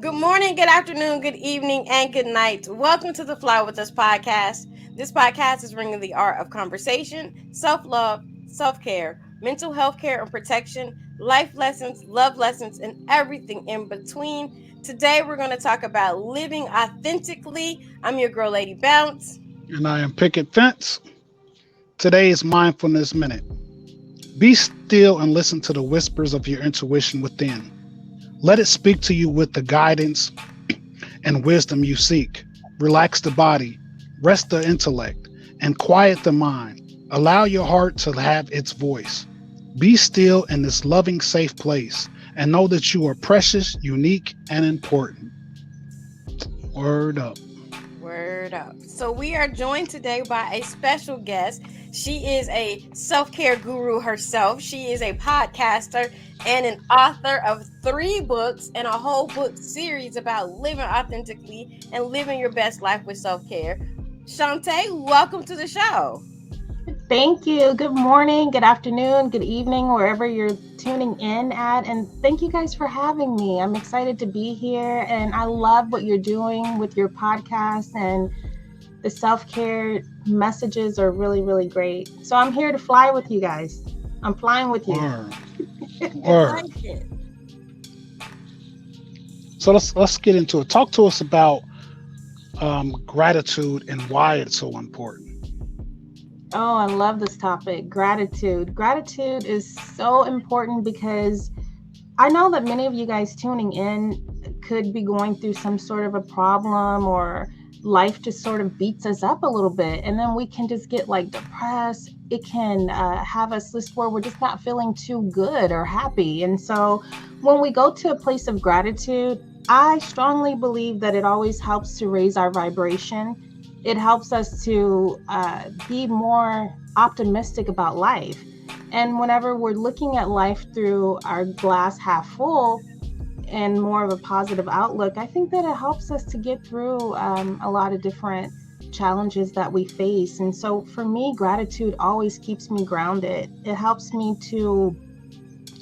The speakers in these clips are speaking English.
Good morning, good afternoon, good evening, and good night. Welcome to the Fly With Us podcast. This podcast is bringing the art of conversation, self love, self care, mental health care and protection, life lessons, love lessons, and everything in between. Today, we're going to talk about living authentically. I'm your girl, Lady Bounce. And I am Picket Fence. Today is Mindfulness Minute. Be still and listen to the whispers of your intuition within. Let it speak to you with the guidance and wisdom you seek. Relax the body, rest the intellect, and quiet the mind. Allow your heart to have its voice. Be still in this loving, safe place and know that you are precious, unique, and important. Word up. Word up. So, we are joined today by a special guest. She is a self care guru herself. She is a podcaster and an author of 3 books and a whole book series about living authentically and living your best life with self care. Shanta, welcome to the show. Thank you. Good morning, good afternoon, good evening, wherever you're tuning in at. And thank you guys for having me. I'm excited to be here. And I love what you're doing with your podcast, and the self-care messages are really, really great. So I'm here to fly with you guys. I'm flying with you. Word. I Word. like it. So let's get into it. Talk to us about gratitude and why it's so important. Oh, I love this topic. Gratitude. Gratitude is so important because I know that many of you guys tuning in could be going through some sort of a problem, or life just sort of beats us up a little bit. And then we can just get like depressed. It can have us list where we're just not feeling too good or happy. And so when we go to a place of gratitude, I strongly believe that it always helps to raise our vibration. It helps us to be more optimistic about life. And whenever we're looking at life through our glass half full and more of a positive outlook, I think that it helps us to get through a lot of different challenges that we face. And so for me, gratitude always keeps me grounded. It helps me to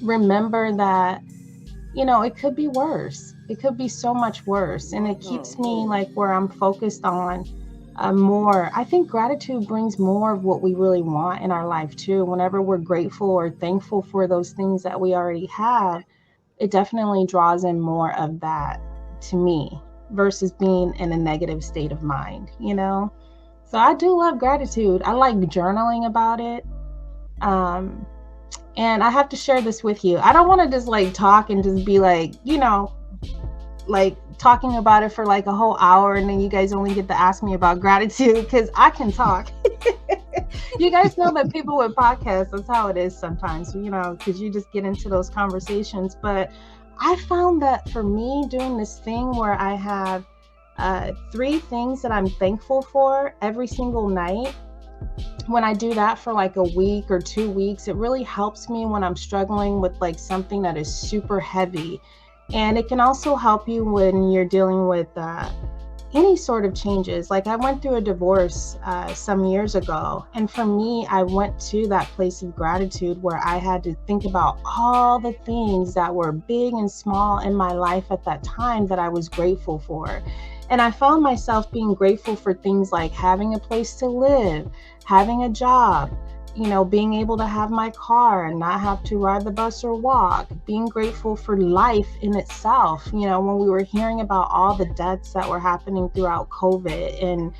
remember that, it could be worse. It could be so much worse. And it keeps me like where I'm focused on more. I think gratitude brings more of what we really want in our life too. Whenever we're grateful or thankful for those things that we already have, it definitely draws in more of that to me versus being in a negative state of mind. So I do love gratitude. I like journaling about it. Um, and I have to share this with you. I don't want to just like talk and just be like talking about it for like a whole hour, and then you guys only get to ask me about gratitude because I can talk. You guys know that people with podcasts, that's how it is sometimes, because you just get into those conversations. But I found that for me, doing this thing where I have 3 things that I'm thankful for every single night, when I do that for like a week or 2 weeks, it really helps me when I'm struggling with like something that is super heavy. And it can also help you when you're dealing with any sort of changes. Like I went through a divorce some years ago. And for me, I went to that place of gratitude where I had to think about all the things that were big and small in my life at that time that I was grateful for. And I found myself being grateful for things like having a place to live, having a job, being able to have my car and not have to ride the bus or walk, being grateful for life in itself. When we were hearing about all the deaths that were happening throughout COVID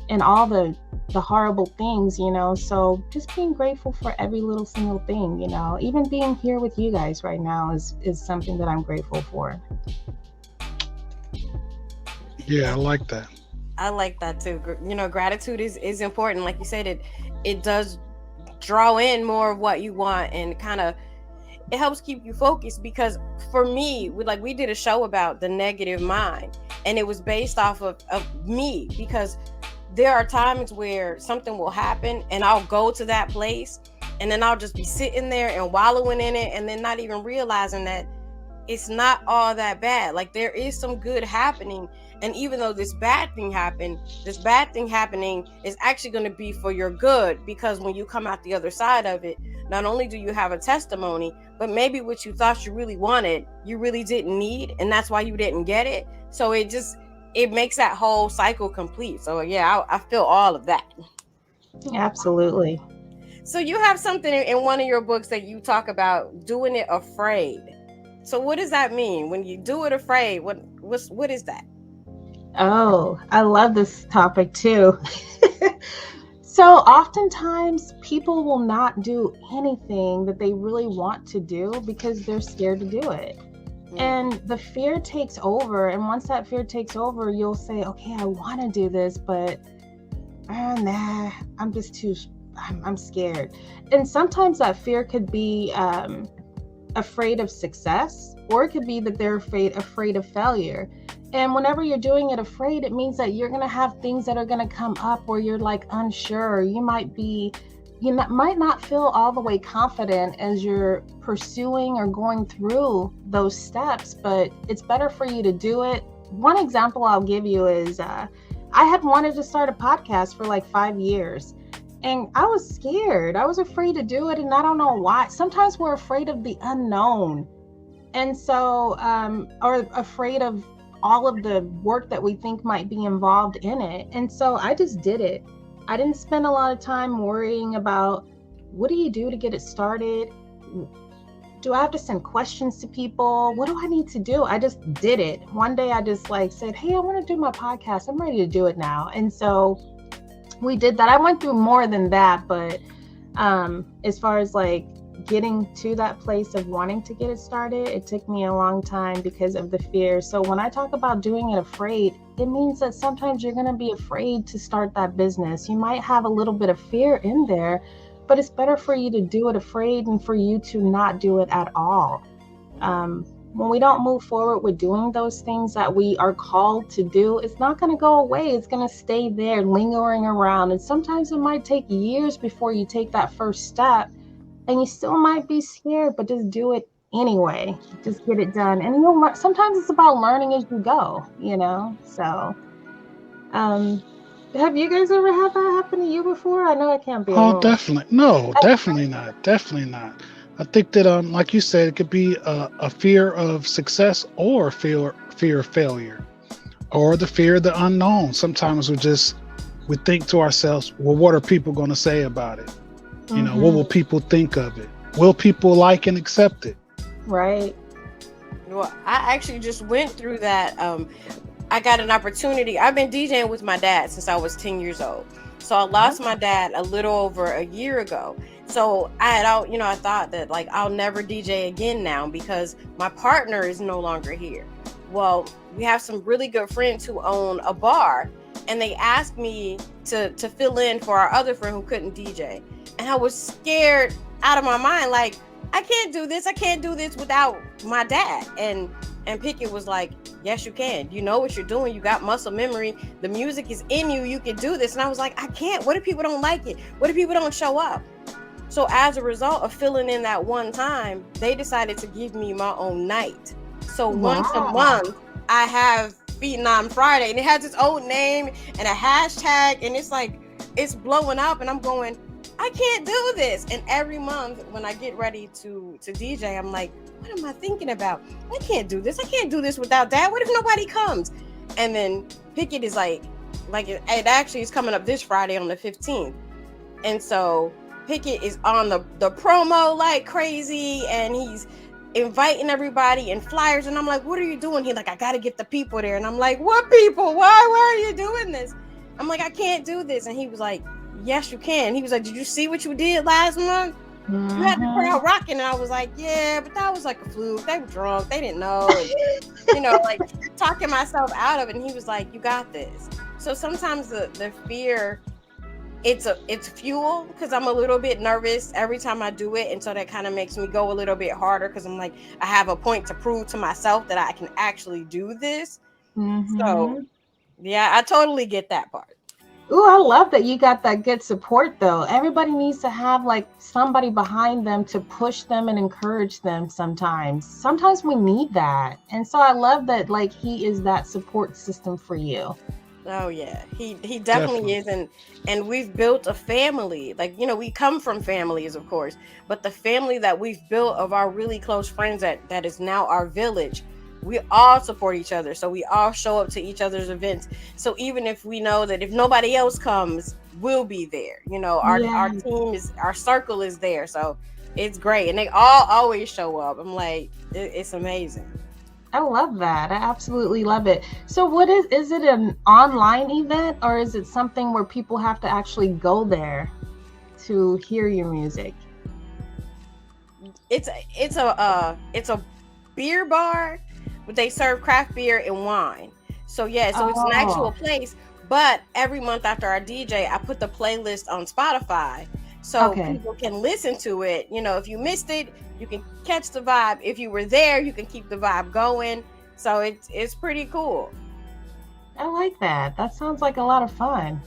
and all the horrible things, so just being grateful for every little single thing, even being here with you guys right now is something that I'm grateful for. Yeah, I like that. I like that too. Gratitude is important. Like you said, it does draw in more of what you want, and kind of it helps keep you focused. Because for me, we did a show about the negative mind, and it was based off of me, because there are times where something will happen and I'll go to that place, and then I'll just be sitting there and wallowing in it, and then not even realizing that it's not all that bad. Like there is some good happening. And even though this bad thing happened, this bad thing happening is actually going to be for your good, because when you come out the other side of it, not only do you have a testimony, but maybe what you thought you really wanted, you really didn't need, and that's why you didn't get it. So it makes that whole cycle complete. So yeah, I feel all of that. Absolutely. So you have something in one of your books that you talk about doing it afraid. So what does that mean when you do it afraid? What is that? Oh, I love this topic too. So oftentimes people will not do anything that they really want to do because they're scared to do it. And the fear takes over. And once that fear takes over, you'll say, okay, I want to do this, but nah, I'm just I'm scared. And sometimes that fear could be afraid of success, or it could be that they're afraid of failure. And whenever you're doing it afraid, it means that you're going to have things that are going to come up where you're like unsure. You might not feel all the way confident as you're pursuing or going through those steps, but it's better for you to do it. One example I'll give you is I had wanted to start a podcast for like 5 years, and I was scared. I was afraid to do it, and I don't know why. Sometimes we're afraid of the unknown, and so or afraid of all of the work that we think might be involved in it. And so I just did it. I didn't spend a lot of time worrying about what do you do to get it started? Do I have to send questions to people? What do I need to do? I just did it. One day I just said, hey, I want to do my podcast. I'm ready to do it now. And so we did that. I went through more than that, but as far as getting to that place of wanting to get it started, it took me a long time because of the fear. So when I talk about doing it afraid, it means that sometimes you're going to be afraid to start that business. You might have a little bit of fear in there, but it's better for you to do it afraid than for you to not do it at all. When we don't move forward with doing those things that we are called to do, it's not going to go away. It's going to stay there lingering around. And sometimes it might take years before you take that first step. And you still might be scared, but just do it anyway. Just get it done. And sometimes it's about learning as you go, So, have you guys ever had that happen to you before? I know I can't be alone. Oh, definitely. No, definitely not. Definitely not. I think that, like you said, it could be a fear of success or fear of failure, or the fear of the unknown. Sometimes we think to ourselves, well, what are people going to say about it? What will people think of it? Will people like and accept it? Right. Well, I actually just went through that. I got an opportunity. I've been DJing with my dad since I was 10 years old. So I lost my dad a little over a year ago. So I thought that I'll never DJ again now because my partner is no longer here. Well, we have some really good friends who own a bar, and they asked me to fill in for our other friend who couldn't DJ. And I was scared out of my mind. I can't do this. I can't do this without my dad. And Pickett was like, yes, you can. You know what you're doing. You got muscle memory. The music is in you. You can do this. And I was like, I can't. What if people don't like it? What if people don't show up? So as a result of filling in that one time, they decided to give me my own night. So once a month, I have Phenom Friday, and it has its own name and a hashtag, and it's blowing up, and I'm going, I can't do this. And every month when I get ready to DJ, I'm like, what am I thinking about? I can't do this. I can't do this without Dad. What if nobody comes? And then Pickett is like it actually is coming up this Friday on the 15th. And so Pickett is on the promo like crazy, and he's inviting everybody and flyers. And I'm like, what are you doing? He's like, I got to get the people there. And I'm like, what people? Why are you doing this? I'm like, I can't do this. And he was like, yes, you can. He was like, did you see what you did last month? You had the crowd rocking. And I was like, yeah, but that was like a fluke. They were drunk. They didn't know. And, talking myself out of it. And he was like, you got this. So sometimes the fear, it's fuel, because I'm a little bit nervous every time I do it. And so that kind of makes me go a little bit harder, because I'm like, I have a point to prove to myself that I can actually do this. So yeah, I totally get that part. Ooh, I love that you got that good support though. Everybody needs to have somebody behind them to push them and encourage them sometimes. Sometimes we need that. And so I love that he is that support system for you. Oh yeah, he definitely Definitely. is, and we've built a family. Like, we come from families, of course, but the family that we've built of our really close friends that is now our village. We all support each other, so we all show up to each other's events. So even if we know that if nobody else comes, we'll be there. Our Yeah, team is our circle is there, so it's great, and they all always show up. I'm like, it's amazing. I love that. I absolutely love it. So what is it an online event or is it something where people have to actually go there to hear your music? It's a beer bar, but they serve craft beer and wine. So yeah, so it's an actual Oh, place. But every month after our DJ, I put the playlist on Spotify so okay. people can listen to it. If you missed it, you can catch the vibe. If you were there, you can keep the vibe going. So it's pretty cool. I like that. That sounds like a lot of fun.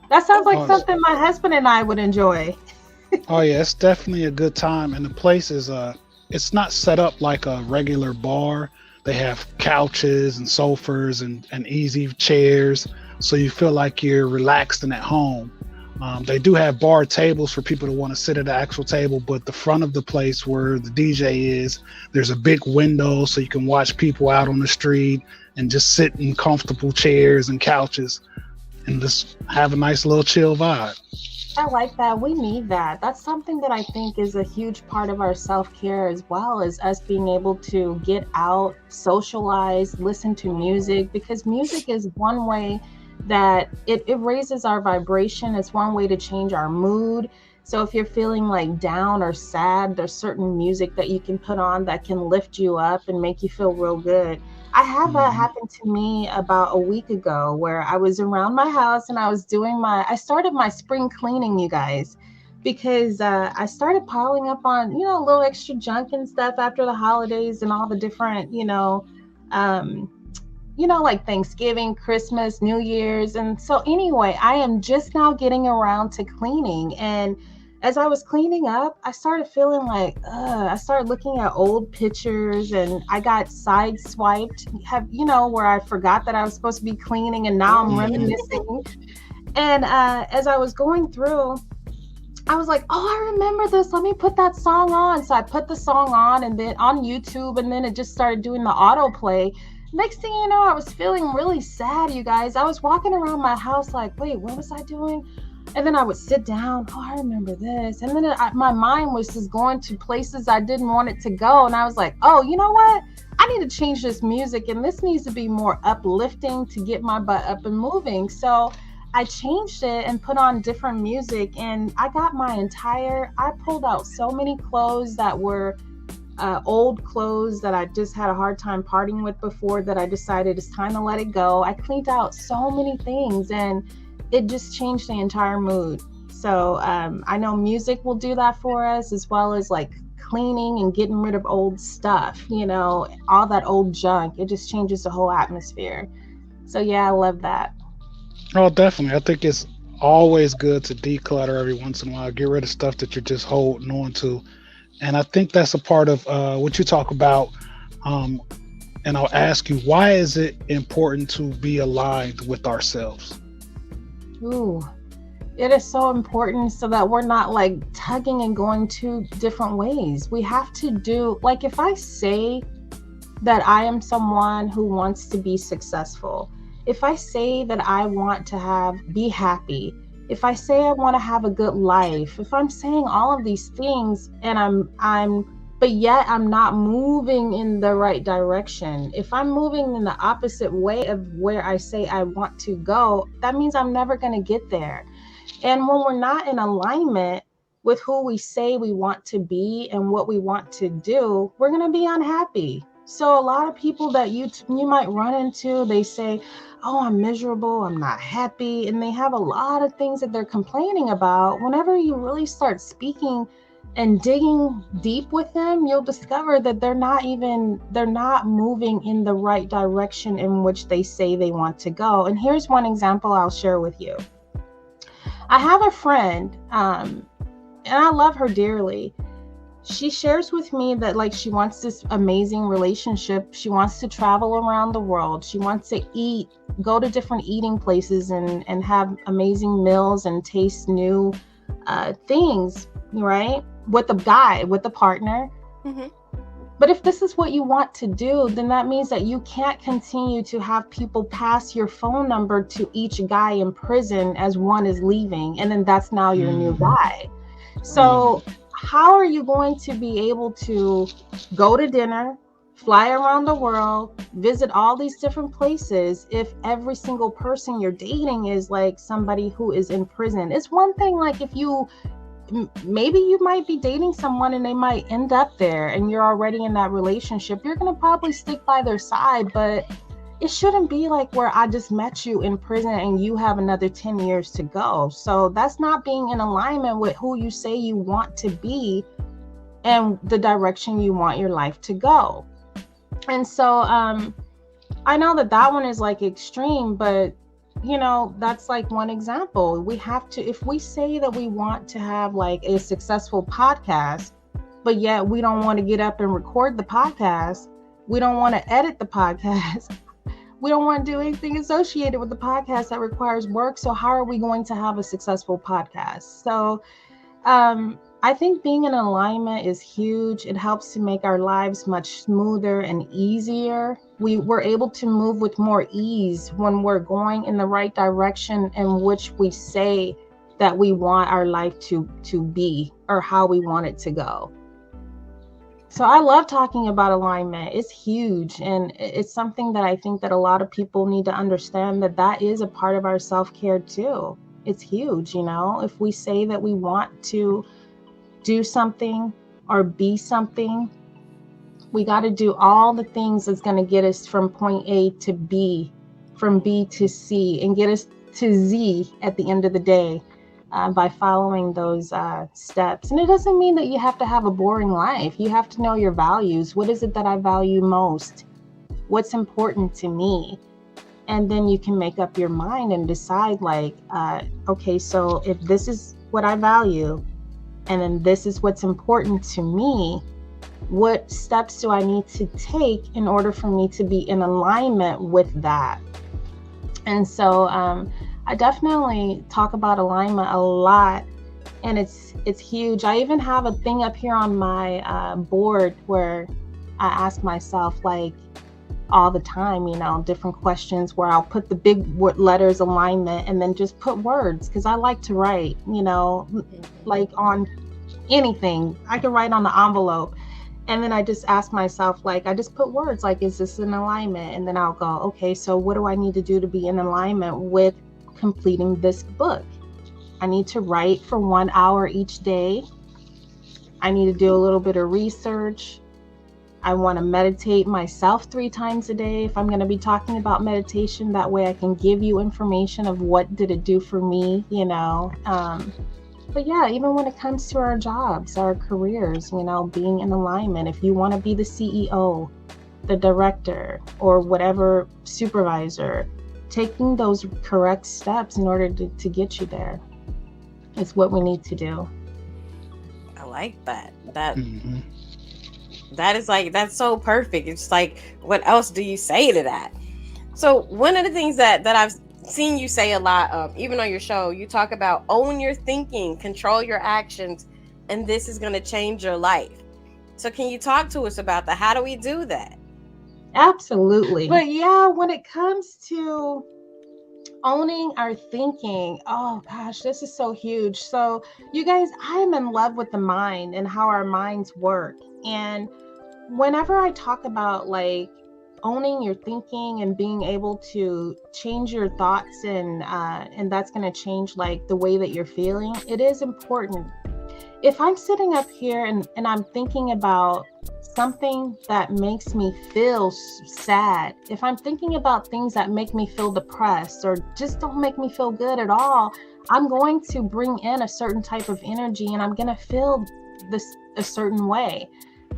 That sounds It's like Oh, it's- something my husband and I would enjoy. oh yeah, it's definitely a good time, and the place is it's not set up like a regular bar. They have couches and sofas and easy chairs, so you feel like you're relaxed and at home. They do have bar tables for people to want to sit at the actual table, but the front of the place where the DJ is, there's a big window so you can watch people out on the street and just sit in comfortable chairs and couches and just have a nice little chill vibe. I like that. We need that. That's something that I think is a huge part of our self care as well as us being able to get out, socialize, listen to music, because music is one way that it raises our vibration. It's one way to change our mood. So if you're feeling like down or sad, there's certain music that you can put on that can lift you up and make you feel real good. I had that Mhm. happen to me about a week ago where I was around my house and I started my spring cleaning, you guys, because I started piling up on, a little extra junk and stuff after the holidays and all the different, um, like Thanksgiving, Christmas, New Year's. And so, anyway, I am just now getting around to cleaning. And as I was cleaning up, I started feeling like, I started looking at old pictures and I got sideswiped, where I forgot that I was supposed to be cleaning and now I'm Mhm. reminiscing. And as I was going through, I was like, oh, I remember this. Let me put that song on. So I put the song on and then on YouTube, and then it just started doing the autoplay. Next thing you know, I was feeling really sad, you guys. I was walking around my house like, wait, what was I doing? And then I would sit down. Oh, I remember this. And then my mind was just going to places I didn't want it to go. And I was like, oh, you know what? I need to change this music, and this needs to be more uplifting to get my butt up and moving. So I changed it and put on different music, and I pulled out so many clothes that were old clothes that I just had a hard time parting with before, that I decided it's time to let it go. I cleaned out so many things and it just changed the entire mood. So I know music will do that for us, as well as like cleaning and getting rid of old stuff, all that old junk. It just changes the whole atmosphere. So yeah, I love that. Oh, definitely. I think it's always good to declutter every once in a while, get rid of stuff that you're just holding on to. And I think that's a part of what you talk about. Um, and I'll ask you, why is it important to be aligned with ourselves? Ooh, it is so important so that we're not like tugging and going two different ways. We have to do, like, if I say that I am someone who wants to be successful, if I say that I want to be happy, if I say I want to have a good life, if I'm saying all of these things and but yet I'm not moving in the right direction. If I'm moving in the opposite way of where I say I want to go, that means I'm never going to get there. And when we're not in alignment with who we say we want to be and what we want to do, we're going to be unhappy. So a lot of people that you might run into, they say, "Oh, I'm miserable, I'm not happy," and they have a lot of things that they're complaining about. Whenever you really start speaking and digging deep with them, you'll discover that they're not moving in the right direction in which they say they want to go. And here's one example I'll share with you. I have a friend, and I love her dearly. she shares with me that like she wants this amazing relationship. She wants to travel around the world. She wants to go to different eating places and have amazing meals and taste new things, right? With the guy, with the partner. Mm-hmm. But if this is what you want to do, then that means that you can't continue to have people pass your phone number to each guy in prison as one is leaving. And then that's now your new guy. So how are you going to be able to go to dinner, fly around the world, visit all these different places if every single person you're dating is like somebody who is in prison? It's one thing like if maybe you might be dating someone and they might end up there and you're already in that relationship. You're going to probably stick by their side, but it shouldn't be like where I just met you in prison and you have another 10 years to go. So that's not being in alignment with who you say you want to be and the direction you want your life to go. And so I know that one is like extreme, but you know, that's like one example. We have to, if we say that we want to have like a successful podcast, but yet we don't want to get up and record the podcast, we don't want to edit the podcast, we don't want to do anything associated with the podcast that requires work. So how are we going to have a successful podcast? So I think being in alignment is huge. It helps to make our lives much smoother and easier. We're able to move with more ease when we're going in the right direction in which we say that we want our life to be or how we want it to go. So I love talking about alignment. It's huge. And it's something that I think that a lot of people need to understand that is a part of our self-care too. It's huge. You know, if we say that we want to do something or be something, we got to do all the things that's going to get us from point A to B, from B to C, and get us to Z at the end of the day by following those steps. And it doesn't mean that you have to have a boring life. You have to know your values. What is it that I value most? What's important to me? And then you can make up your mind and decide like, okay, so if this is what I value, and then this is what's important to me, what steps do I need to take in order for me to be in alignment with that? And so I definitely talk about alignment a lot, and it's huge. I even have a thing up here on my board where I ask myself like all the time, you know, different questions where I'll put the big letters alignment and then just put words, because I like to write, you know, like on anything. I can write on the envelope, and then I just ask myself, like, I just put words like, is this in alignment? And then I'll go, okay, so what do I need to do to be in alignment with completing this book? I need to write for 1 hour each day. I need to do a little bit of research. I want to meditate myself 3 times a day. If I'm going to be talking about meditation, that way I can give you information of what did it do for me, you know. But yeah, even when it comes to our jobs, our careers, you know, being in alignment. If you want to be the CEO, the director, or whatever supervisor, taking those correct steps in order to get you there is what we need to do. I like that. That is like, that's so perfect. It's like, what else do you say to that? So one of the things that I've seen you say a lot, even on your show, you talk about own your thinking, control your actions, and this is going to change your life. So can you talk to us about that? How do we do that? Absolutely. But yeah, when it comes to owning our thinking, oh gosh, this is so huge. So you guys, I'm in love with the mind and how our minds work. And whenever I talk about like owning your thinking and being able to change your thoughts, and that's going to change like the way that you're feeling, it is important. If I'm sitting up here and I'm thinking about something that makes me feel sad, if I'm thinking about things that make me feel depressed or just don't make me feel good at all, I'm going to bring in a certain type of energy, and I'm going to feel this a certain way.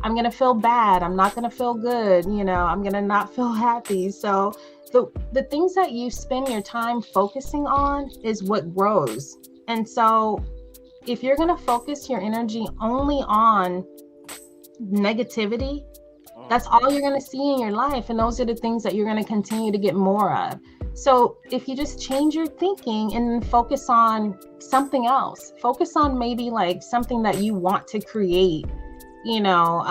I'm going to feel bad. I'm not going to feel good. You know, I'm going to not feel happy. So the things that you spend your time focusing on is what grows. And so if you're going to focus your energy only on negativity, that's all you're going to see in your life. And those are the things that you're going to continue to get more of. So if you just change your thinking and focus on something else, focus on maybe like something that you want to create, you know,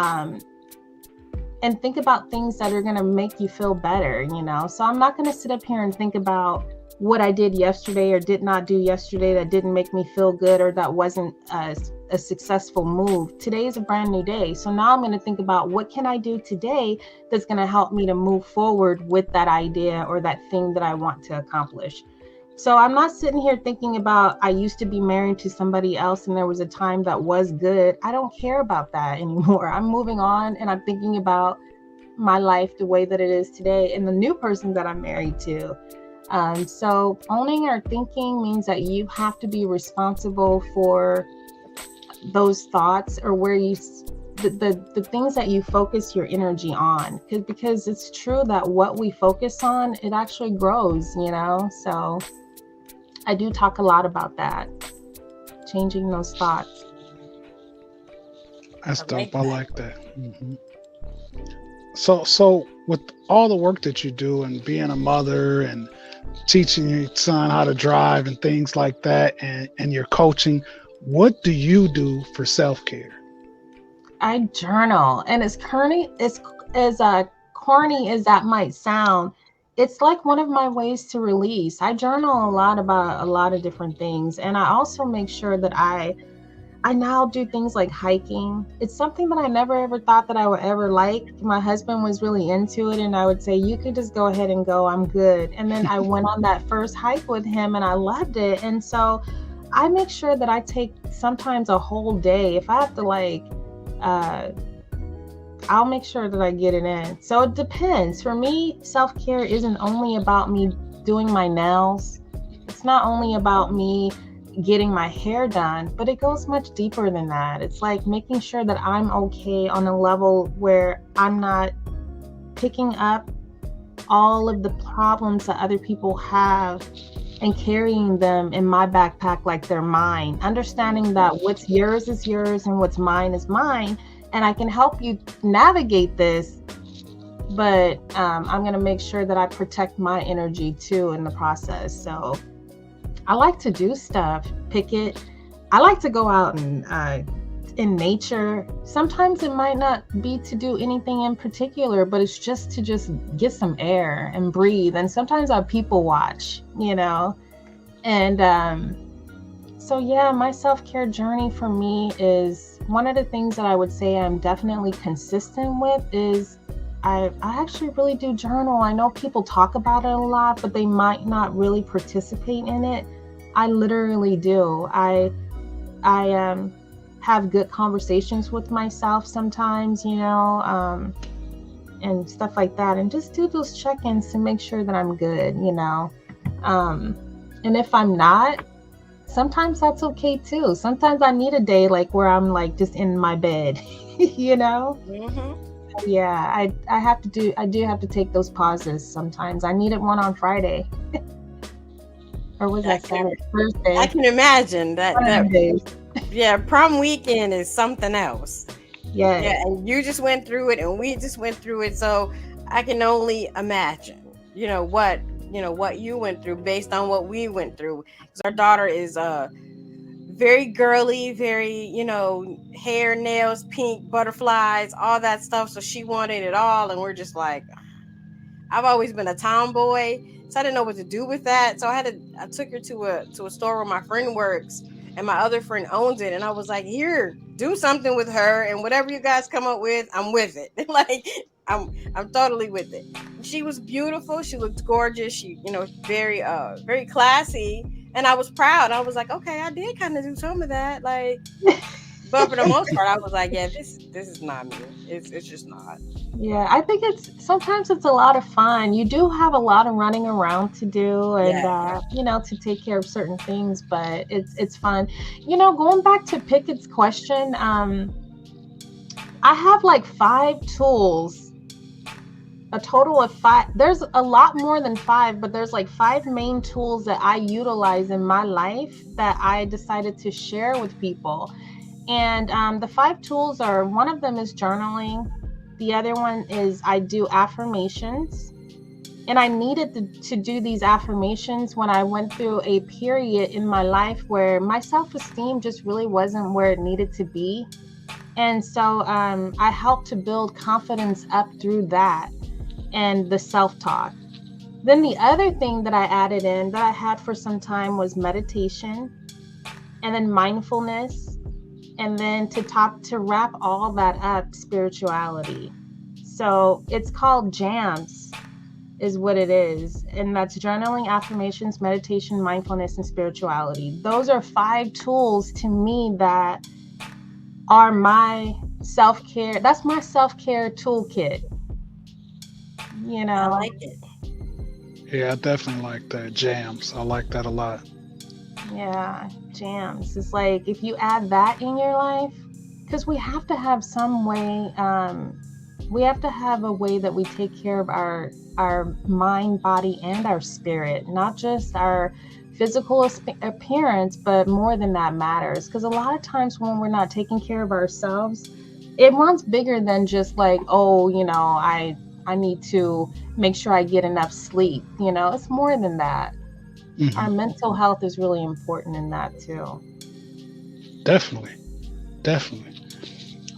and think about things that are going to make you feel better, you know. So I'm not going to sit up here and think about what I did yesterday or did not do yesterday that didn't make me feel good or that wasn't a successful move. Today is a brand new day. So now I'm going to think about what can I do today that's going to help me to move forward with that idea or that thing that I want to accomplish. So I'm not sitting here thinking about I used to be married to somebody else and there was a time that was good. I don't care about that anymore. I'm moving on and I'm thinking about my life the way that it is today and the new person that I'm married to. So owning our thinking means that you have to be responsible for those thoughts or where you the things that you focus your energy on, because it's true that what we focus on, it actually grows, you know. So I do talk a lot about that, changing those thoughts. That's dope. I like that. Mm-hmm. So with all the work that you do and being a mother and teaching your son how to drive and things like that, and your coaching, what do you do for self-care? I journal, and as corny as that might sound, it's like one of my ways to release. I journal a lot about a lot of different things, and I also make sure that I now do things like hiking. It's something that I never ever thought that I would ever like. My husband was really into it, and I would say, you could just go ahead and go, I'm good. And then I went on that first hike with him and I loved it. And so I make sure that I take sometimes a whole day. If I have to I'll make sure that I get it in. So it depends. For me, self-care isn't only about me doing my nails. It's not only about me getting my hair done, but it goes much deeper than that. It's like making sure that I'm okay on a level where I'm not picking up all of the problems that other people have and carrying them in my backpack like they're mine. Understanding that what's yours is yours and what's mine is mine. And I can help you navigate this, but I'm going to make sure that I protect my energy too in the process. So I like to do stuff, pick it. I like to go out and in nature. Sometimes it might not be to do anything in particular, but it's just to get some air and breathe. And sometimes I people watch, you know. And so yeah, my self-care journey for me is one of the things that I would say I'm definitely consistent with is I actually really do journal. I know people talk about it a lot, but they might not really participate in it. I literally do. I have good conversations with myself sometimes, you know, and stuff like that, and just do those check-ins to make sure that I'm good, you know. And if I'm not, sometimes that's okay too. Sometimes I need a day like where I'm like just in my bed, you know. Mm-hmm. Yeah, I do have to take those pauses sometimes. I needed one on Friday. Or was that Saturday? Thursday? I can imagine that. Yeah, prom weekend is something else. Yes. Yeah, and you just went through it, and we just went through it. So I can only imagine, what you went through based on what we went through. Because our daughter is very girly, very, hair, nails, pink, butterflies, all that stuff. So she wanted it all, and we're just like, I've always been a tomboy, so I didn't know what to do with that. So I took her to a store where my friend works, and my other friend owns it, and I was like, here, do something with her, and whatever you guys come up with, I'm with it. Like I'm totally with it. She was beautiful. She looked gorgeous. She, very very classy, and I was proud. I was like, okay, I did kind of do some of that, like. But for the most part, I was like, yeah, this is not me. It's just not. Yeah, I think sometimes it's a lot of fun. You do have a lot of running around to do and, to take care of certain things, but it's fun. Going back to Pickett's question, I have like 5 tools, a total of 5. There's a lot more than 5, but there's like 5 main tools that I utilize in my life that I decided to share with people. And the 5 tools are, one of them is journaling. The other one is I do affirmations. And I needed to do these affirmations when I went through a period in my life where my self-esteem just really wasn't where it needed to be. And so I helped to build confidence up through that and the self-talk. Then the other thing that I added in that I had for some time was meditation, and then mindfulness, and then to wrap all that up, spirituality. So it's called JAMS is what it is. And that's journaling, affirmations, meditation, mindfulness, and spirituality. Those are 5 tools to me that are my self-care. That's my self-care toolkit. You know, I like it. Yeah, I definitely like that. Jams. I like that a lot. yeah, jams. It's like if you add that in your life, because we have to have some way, we have to have a way that we take care of our mind, body, and our spirit, not just our physical appearance, but more than that matters. Because a lot of times when we're not taking care of ourselves, it runs bigger than just like, oh, I need to make sure I get enough sleep. It's more than that. Our mental health is really important in that too. Definitely. Definitely.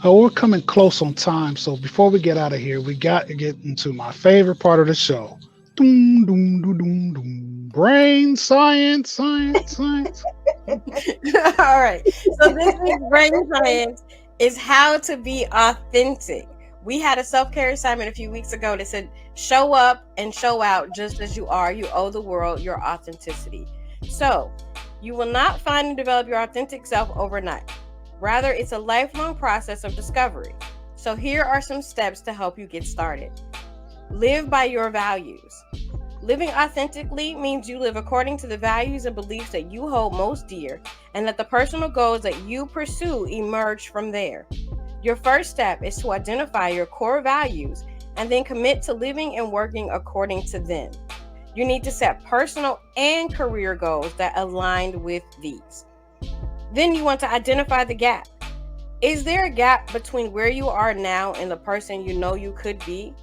Oh, we're coming close on time, so before we get out of here, we got to get into my favorite part of the show. Doom, doom, doom, doom, doom. Brain science, science, science. All right. So this week's brain science is how to be authentic. We had a self-care assignment a few weeks ago that said, show up and show out just as you are. You owe the world your authenticity. So you will not find and develop your authentic self overnight. Rather, it's a lifelong process of discovery. So here are some steps to help you get started. Live by your values. Living authentically means you live according to the values and beliefs that you hold most dear, and that the personal goals that you pursue emerge from there. Your first step is to identify your core values and then commit to living and working according to them. You need to set personal and career goals that align with these. Then you want to identify the gap. Is there a gap between where you are now and the person you know you could be?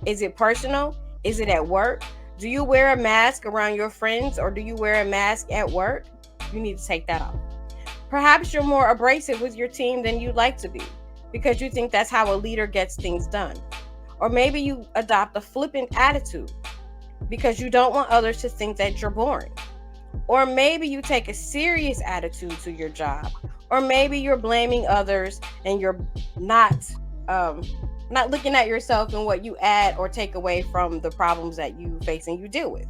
Is it personal? Is it at work? Do you wear a mask around your friends, or do you wear a mask at work? You need to take that off. Perhaps you're more abrasive with your team than you'd like to be, because you think that's how a leader gets things done. Or maybe you adopt a flippant attitude because you don't want others to think that you're boring. Or maybe you take a serious attitude to your job. Or maybe you're blaming others and you're not looking at yourself and what you add or take away from the problems that you face and you deal with.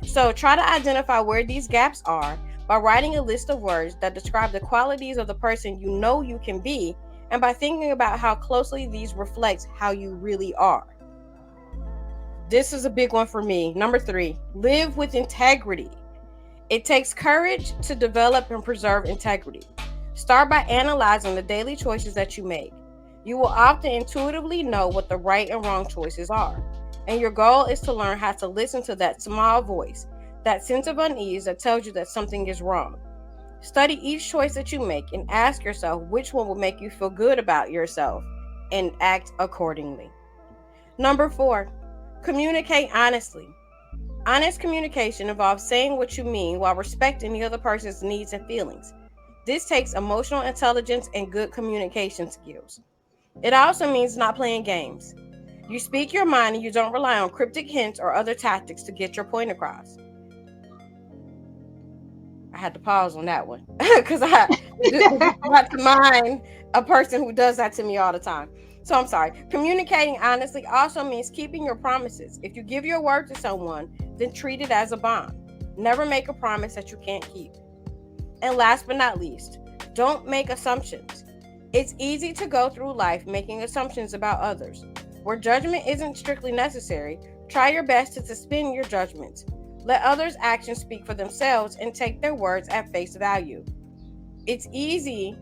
So try to identify where these gaps are by writing a list of words that describe the qualities of the person you know you can be, and by thinking about how closely these reflect how you really are. This is a big one for me. Number 3, live with integrity. It takes courage to develop and preserve integrity. Start by analyzing the daily choices that you make. You will often intuitively know what the right and wrong choices are. And your goal is to learn how to listen to that small voice, that sense of unease that tells you that something is wrong. Study each choice that you make and ask yourself which one will make you feel good about yourself, and act accordingly. Number 4, communicate honestly. Honest communication involves saying what you mean while respecting the other person's needs and feelings. This takes emotional intelligence and good communication skills. It also means not playing games. You speak your mind and you don't rely on cryptic hints or other tactics to get your point across. I had to pause on that one because I brought to mind a person who does that to me all the time. So I'm sorry. Communicating honestly also means keeping your promises. If you give your word to someone, then treat it as a bond. Never make a promise that you can't keep. And last but not least, don't make assumptions. It's easy to go through life making assumptions about others. Where judgment isn't strictly necessary, try your best to suspend your judgments. Let others' actions speak for themselves and take their words at face value. It's easy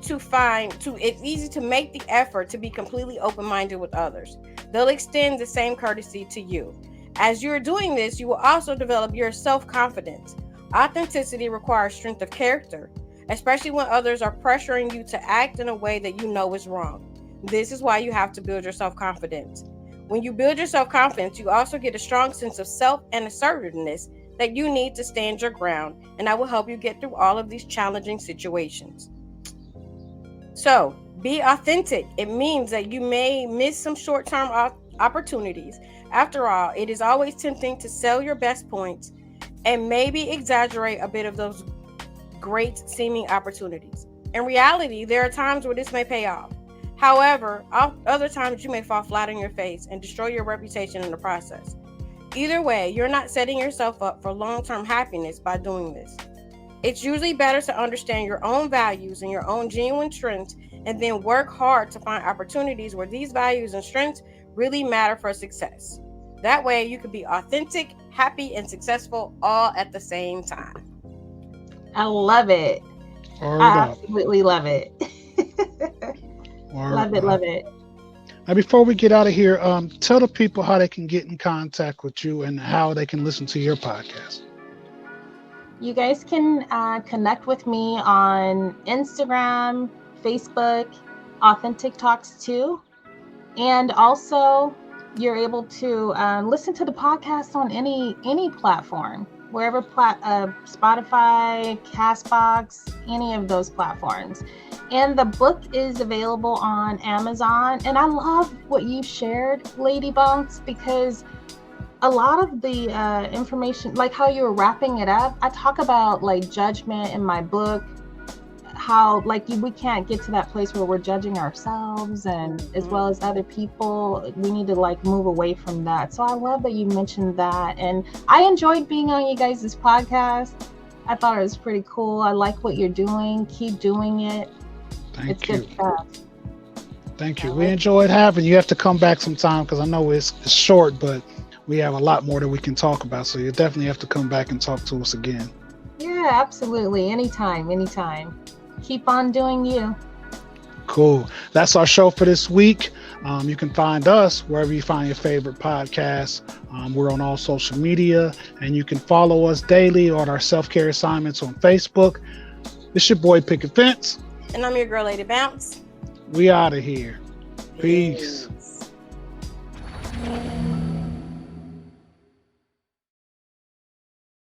to make the effort to be completely open-minded with others. They'll extend the same courtesy to you. As you're doing this, you will also develop your self-confidence. Authenticity requires strength of character. especially when others are pressuring you to act in a way that you know is wrong. This is why you have to build your self-confidence. When you build your self-confidence, you also get a strong sense of self and assertiveness that you need to stand your ground, and that will help you get through all of these challenging situations. So, be authentic. It means that you may miss some short-term opportunities. After all, it is always tempting to sell your best points and maybe exaggerate a bit of those great seeming opportunities. In reality, there are times where this may pay off. However, other times you may fall flat on your face and destroy your reputation in the process. Either way, you're not setting yourself up for long-term happiness by doing this. It's usually better to understand your own values and your own genuine strengths and then work hard to find opportunities where these values and strengths really matter for success. That way, you can be authentic, happy, and successful all at the same time. I love it. I absolutely love it. Love it, love it. Now, before we get out of here, tell the people how they can get in contact with you and how they can listen to your podcast. You guys can connect with me on Instagram, Facebook, Authentic Talks too. And also, you're able to listen to the podcast on any platform, wherever Spotify, Castbox, any of those platforms. And the book is available on Amazon. And I love what you shared, Lady Bounce, because a lot of the information, like how you were wrapping it up, I talk about like judgment in my book, how like we can't get to that place where we're judging ourselves and as well as other people. We need to like move away from that. So I love that you mentioned that. And I enjoyed being on you guys' podcast. I thought it was pretty cool. I like what you're doing. Keep doing it. Thank you. Good stuff. Thank you. We enjoyed having you. You have to come back sometime because I know it's short, but we have a lot more that we can talk about. So you definitely have to come back and talk to us again. Yeah, absolutely. Anytime. Keep on doing you. Cool. That's our show for this week. You can find us wherever you find your favorite podcasts. We're on all social media, and you can follow us daily on our self-care assignments on Facebook. It's your boy Picket Fence. And I'm your girl, Lady Bounce. We out of here. Peace. Peace.